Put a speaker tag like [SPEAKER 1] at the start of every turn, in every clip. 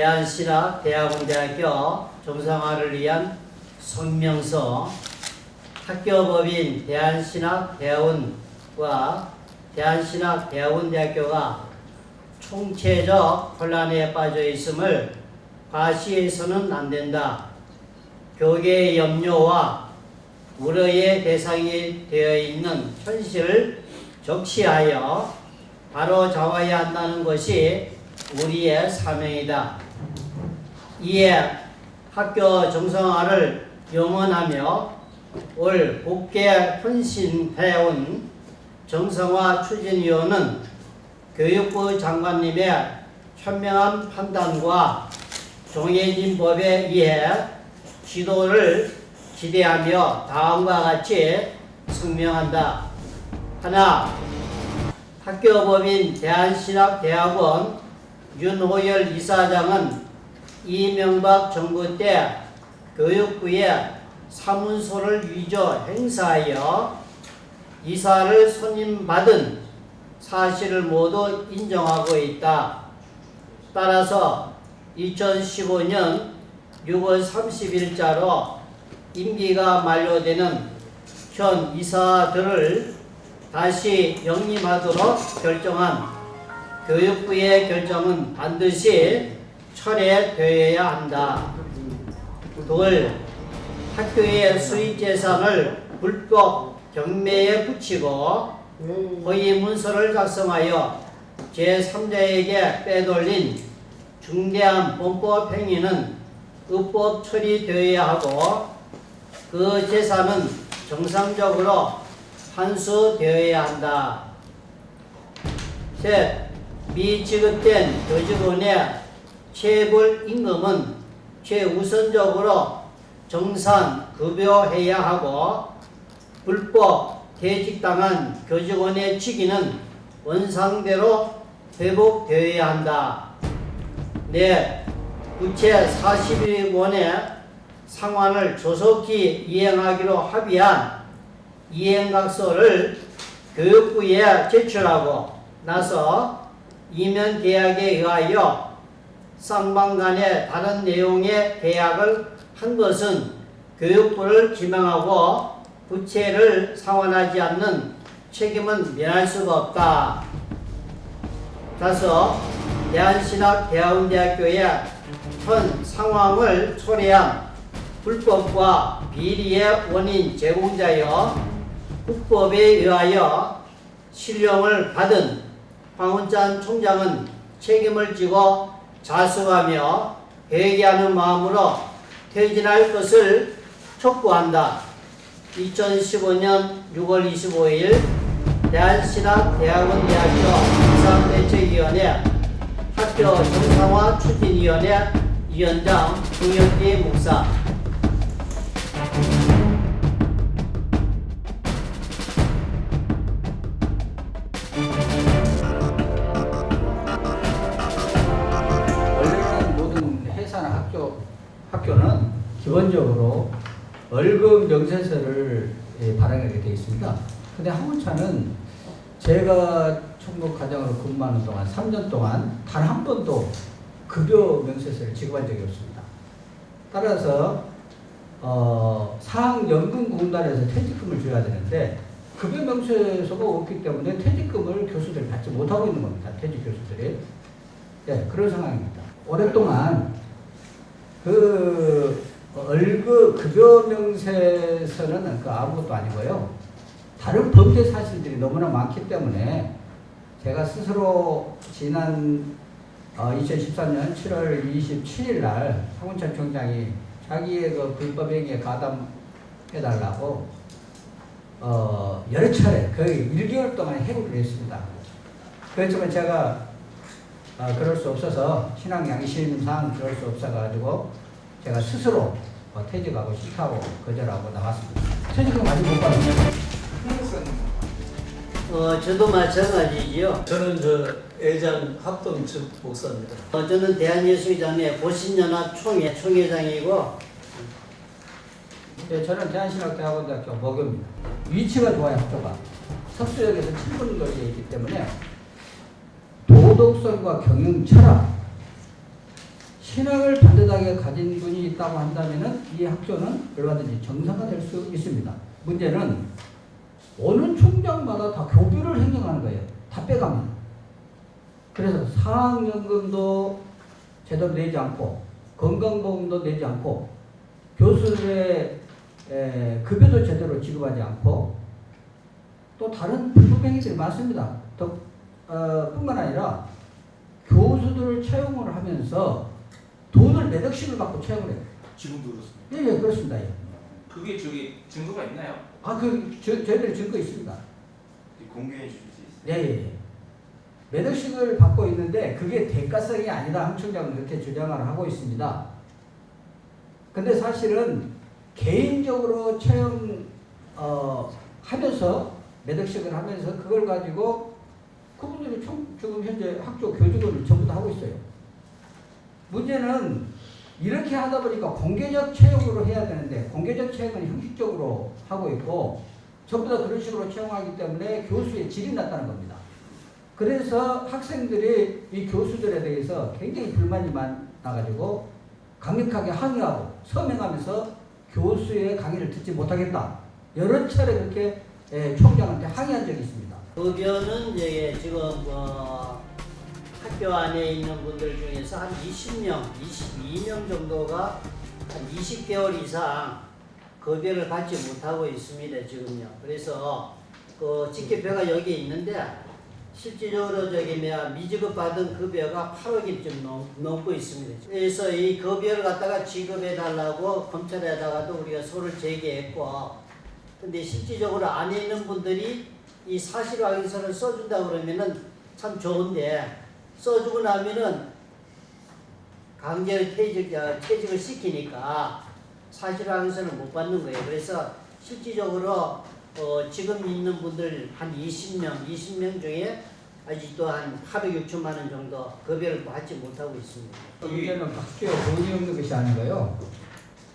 [SPEAKER 1] 대한신학대학원대학교 정상화를 위한 성명서, 학교법인 대한신학대학원과 대한신학대학원대학교가 총체적 혼란에 빠져 있음을 과시해서는 안 된다. 교계의 염려와 우려의 대상이 되어 있는 현실을 적시하여 바로 잡아야 한다는 것이 우리의 사명이다. 이에 학교 정상화를 염원하며 올 국회 헌신해온 정상화 추진위원은 교육부 장관님의 현명한 판단과 정해진 법에 의해 지도를 기대하며 다음과 같이 성명한다. 하나, 학교법인 대한신학대학원 윤호열 이사장은 이명박 정부 때 교육부에 사문서를 위조 행사하여 이사를 선임받은 사실을 모두 인정하고 있다. 따라서 2015년 6월 30일자로 임기가 만료되는 현 이사들을 다시 영임하도록 결정한 교육부의 결정은 반드시 철회되어야 한다. 둘, 학교의 수익재산을 불법 경매에 붙이고 허위 문서를 작성하여 제3자에게 빼돌린 중대한 범법 행위는 입법 처리되어야 하고 그 재산은 정상적으로 환수되어야 한다. 셋, 미지급된 교직원의 체불 임금은 최우선적으로 정상 급여해야 하고 불법 퇴직당한 교직원의 직위는 원상대로 회복되어야 한다. 넷, 부채 40일원의 상환을 조속히 이행하기로 합의한 이행각서를 교육부에 제출하고 나서 이면 계약에 의하여 쌍방 간의 다른 내용의 계약을 한 것은 교육부를 지명하고 부채를 상환하지 않는 책임은 면할 수가 없다. 다섯, 대한신학대학원대학교의 현 상황을 초래한 불법과 비리의 원인 제공자여 국법에 의하여 실형을 받은 황운찬 총장은 책임을 지고 자수하며 회개하는 마음으로 퇴진할 것을 촉구한다. 2015년 6월 25일 대한신학대학원대학교 비상대책위원회 학교 정상화 추진위원회 위원장 동현기 목사.
[SPEAKER 2] 원래는 모든 회사나 학교는 기본적으로 월급 명세서를 발행하게 되어 있습니다. 근데 황운찬은 제가 총무 과장으로 근무하는 동안 3년 동안 단 한 번도 급여 명세서를 지급한 적이 없습니다. 따라서 사학연금공단에서 퇴직금을 줘야 되는데 급여 명세서가 없기 때문에 퇴직금을 교수들이 받지 못하고 있는 겁니다. 퇴직 교수들이. 네, 그런 상황입니다. 오랫동안 월급 급여 명세서는 아무것도 아니고요. 다른 범죄 사실들이 너무나 많기 때문에 제가 스스로 지난 2013년 7월 27일 날 황운찬 총장이 자기의 그 불법 행위에 가담해달라고 여러 차례 거의 1개월 동안 해고를 했습니다. 그렇지만 제가 그럴 수 없어서 신앙 양심상 그럴 수 없어가지고 제가 스스로 퇴직하고 싫다고 거절하고 나왔습니다. 퇴직금 아직 못 받았어요.
[SPEAKER 1] 저도 마찬가지지요.
[SPEAKER 3] 저는 애장 합동 측 목사입니다.
[SPEAKER 1] 저는 대한예수회장의 보신연합 총회장이고
[SPEAKER 2] 네, 저는 대한신학대학원대학교 모교입니다. 위치가 좋아요, 학교가. 석수역에서 7분 거리에 있기 때문에 도덕성과 경영 철학, 신앙을 반듯하게 가진 분이 있다고 한다면 이 학교는 얼마든지 정상화될 수 있습니다. 문제는 오는 총장마다 다 교비를 행정하는 거예요. 다 빼갑니다. 그래서 사학연금도 제대로 내지 않고 건강보험도 내지 않고 교수들의 급여도 제대로 지급하지 않고 또 다른 불법행위들이 많습니다. 뿐만 아니라 교수들을 채용을 하면서 돈을 몇 억씩을 받고 채용을 해요.
[SPEAKER 4] 지금도 그렇습니다.
[SPEAKER 2] 예, 그렇습니다. 예.
[SPEAKER 4] 그게 저기 증거가 있나요?
[SPEAKER 2] 저희들이 증거 있습니다.
[SPEAKER 4] 공개해 주실 수 있어요?
[SPEAKER 2] 예, 예. 몇 억씩을 받고 있는데 그게 대가성이 아니다. 황 총장은 그렇게 주장을 하고 있습니다. 근데 사실은 개인적으로 채용 하면서 몇 억씩을 하면서 그걸 가지고 그분들이 지금 현재 학교 교직원을 전부 다 하고 있어요. 문제는 이렇게 하다 보니까 공개적 채용으로 해야 되는데 공개적 채용은 형식적으로 하고 있고 전부 다 그런 식으로 채용하기 때문에 교수의 질이 낮다는 겁니다. 그래서 학생들이 이 교수들에 대해서 굉장히 불만이 많아가지고 강력하게 항의하고 서명하면서 교수의 강의를 듣지 못하겠다. 여러 차례 그렇게 총장한테 항의한 적이 있습니다.
[SPEAKER 1] 급여는 이제 지금 학교 안에 있는 분들 중에서 한 20명, 22명 정도가 한 20개월 이상 급여를 받지 못하고 있습니다. 지금요. 그래서 그 직계표가 여기 있는데 실질적으로 미지급 받은 급여가 8억이 좀 넘고 있습니다. 그래서 이 급여를 갖다가 지급해 달라고 검찰에다가도 우리가 소를 제기했고, 근데 실질적으로 안에 있는 분들이 이 사실확인서를 써준다 그러면은 참 좋은데 써주고 나면은 강제로 퇴직을 시키니까 사실확인서를 못 받는 거예요. 그래서 실질적으로 지금 있는 분들 한 20명 중에 아직도 한 8억 6천만 원 정도 급여를 받지 못하고 있습니다.
[SPEAKER 2] 문제는 학교에 돈이 없는 것이 아니고요.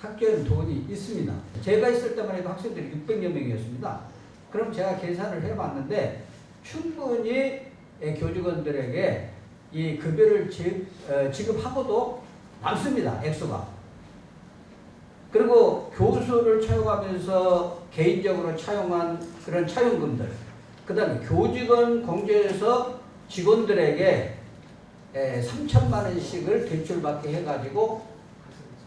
[SPEAKER 2] 학교에는 돈이 있습니다. 제가 있을 때만 해도 학생들이 600여 명이었습니다. 그럼 제가 계산을 해봤는데 충분히 교직원들에게 이 급여를 지급하고도 남습니다. 액수가. 그리고 교수를 채용하면서 개인적으로 차용한 그런 차용금들, 그 다음에 교직원 공제에서 직원들에게 3천만 원씩을 대출받게 해가지고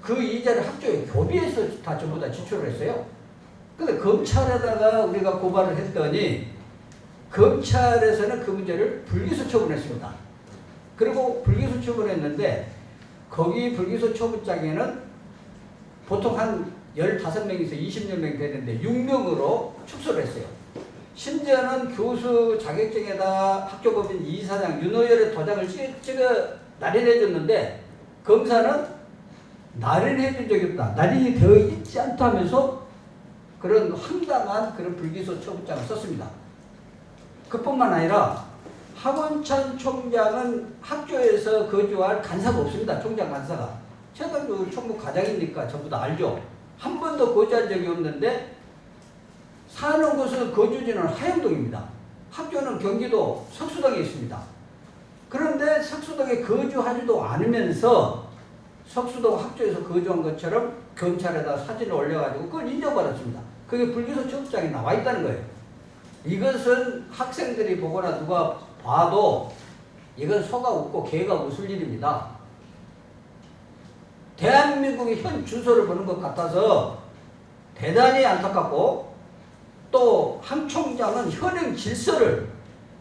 [SPEAKER 2] 그 이자를 학교에 교비해서 다 전부 다 지출을 했어요. 근데 검찰에다가 우리가 고발을 했더니 검찰에서는 그 문제를 불기소 처분했습니다. 그리고 불기소 처분했는데 거기 불기소 처분장에는 보통 한 15명에서 20여 명 되는데 6명으로 축소를 했어요. 심지어는 교수 자격증에다 학교법인 이사장 윤호열의 도장을 찍어 날인해 줬는데 검사는 날인해 준 적이 없다. 날인이 되어 있지 않다 하면서 그런 황당한 그런 불기소 처분장을 썼습니다. 그뿐만 아니라 하원찬 총장은 학교에서 거주할 간사가 없습니다. 총장 간사가. 제가 그 총무 과장이니까 전부 다 알죠. 한 번도 거주한 적이 없는데 사는 곳은 거주지는 하영동입니다. 학교는 경기도 석수동에 있습니다. 그런데 석수동에 거주하지도 않으면서 석수동 학교에서 거주한 것처럼 검찰에다 사진을 올려가지고 그걸 인정받았습니다. 그게 불기소 처분장에 나와 있다는 거예요. 이것은 학생들이 보거나 누가 봐도 이건 소가 웃고 개가 웃을 일입니다. 대한민국의 현 주소를 보는 것 같아서 대단히 안타깝고 또 한 총장은 현행 질서를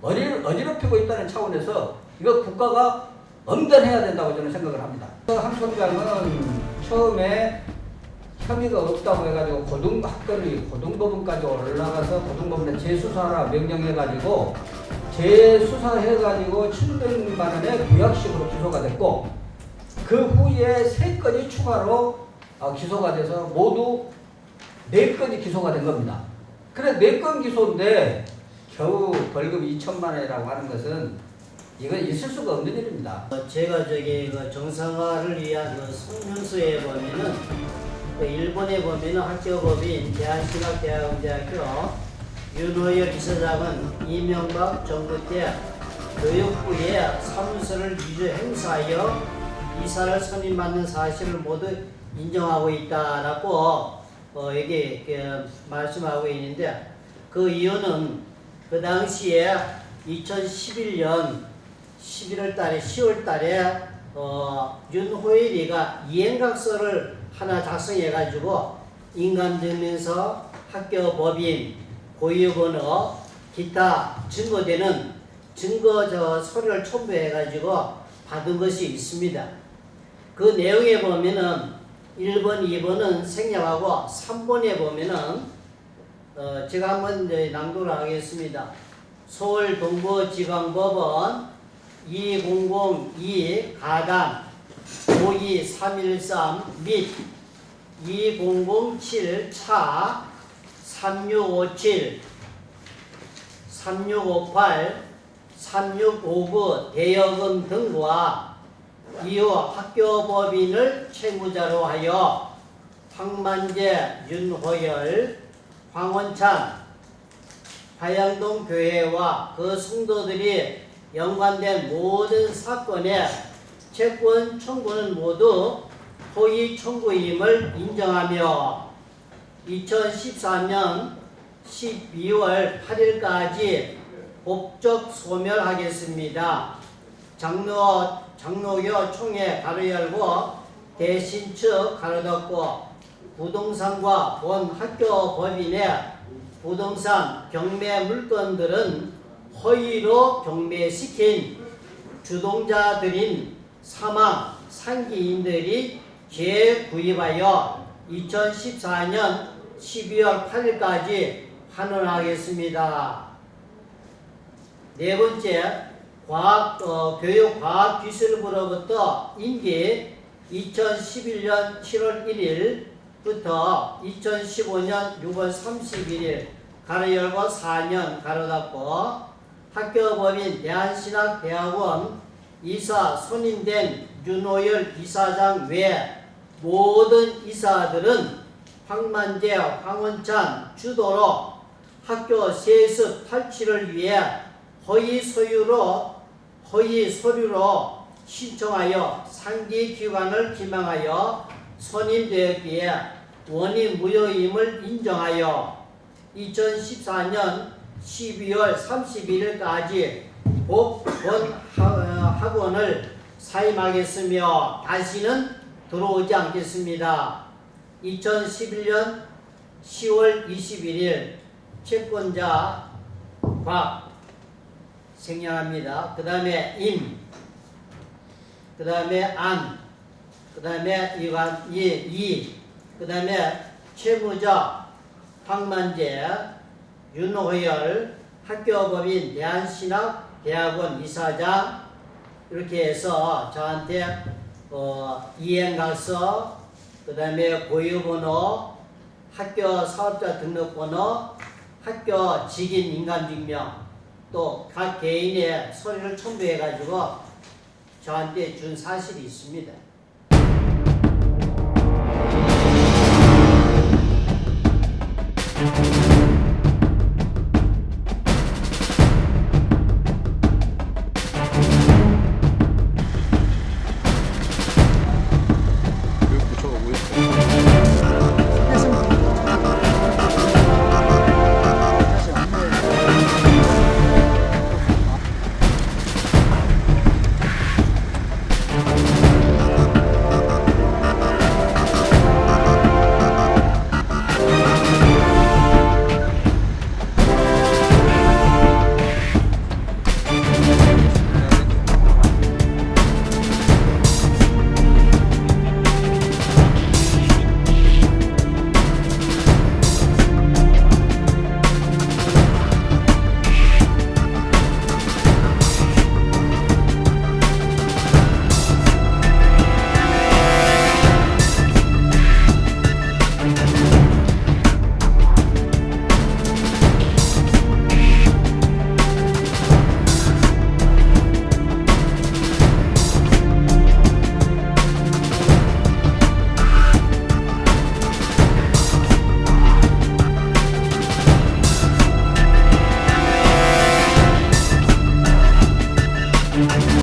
[SPEAKER 2] 어지럽히고 있다는 차원에서 이거 국가가 엄단해야 된다고 저는 생각을 합니다. 한 총장은 처음에 혐의가 없다고 해가지고 고등법원까지 올라가서 고등법원에 재수사하라 명령해가지고 재수사해가지고 700만 원의 구약식으로 기소가 됐고 그 후에 3건이 추가로 기소가 돼서 모두 4건이 기소가 된 겁니다. 그래 4건 기소인데 겨우 벌금 2천만 원이라고 하는 것은 이건 있을 수가 없는 일입니다.
[SPEAKER 1] 제가 그 정상화를 위한 그 성명서에 보면은 그 일본에 보면은 학교법인 대한신학대학원대학교 윤호열 이사장은 이명박 정부 때 교육부에 사무소를 위조 행사하여 이사를 선임받는 사실을 모두 인정하고 있다라고 말씀하고 있는데, 그 이유는 그 당시에 2011년 11월 달에 10월 달에 윤호일이가 이행각서를 하나 작성해 가지고 인감증명서, 학교법인, 고유번호, 기타 증거되는 증거 서류를 첨부해 가지고 받은 것이 있습니다. 그 내용에 보면은 1번, 2번은 생략하고 3번에 보면은 제가 한번 낭독을 하겠습니다. 서울 동부지방법원 2002 가단 52313 및 2007 차 3657, 3658, 3659 대여금 등과 이후 학교법인을 채무자로 하여 황만재, 윤호열, 황원찬, 화양동 교회와 그 성도들이 연관된 모든 사건의 채권 청구는 모두 허위 청구임을 인정하며 2014년 12월 8일까지 법적 소멸하겠습니다. 장로교 총회 가로 열고 대신 측 가로 닫고 부동산과 본 학교 법인의 부동산 경매 물건들은 허위로 경매시킨 주동자들인 사망 상기인들이 재구입하여 2014년 12월 8일까지 환원하겠습니다. 네 번째, 교육과학기술부로부터 임기 2011년 7월 1일부터 2015년 6월 31일 가로 열고 4년 가로 닫고 학교법인 대한신학대학원 이사 선임된 윤호열 이사장 외 모든 이사들은 황만재, 황원찬 주도로 학교 세습 탈취를 위해 허위 서류로 신청하여 상기기관을 기망하여 선임되었기에 원인 무효임을 인정하여 2014년 12월 31일까지 본 학원을 사임하겠으며 다시는 들어오지 않겠습니다. 2011년 10월 21일 채권자 곽 생략합니다. 그 다음에 임, 그 다음에 안, 그 다음에 이, 그 다음에 채무자 황만재, 윤호열, 학교법인 대한신학대학원 이사장 이렇게 해서 저한테 이행각서, 그 다음에 고유번호, 학교 사업자 등록번호, 학교 직인 인감증명, 또 각 개인의 서류를 첨부해 가지고 저한테 준 사실이 있습니다.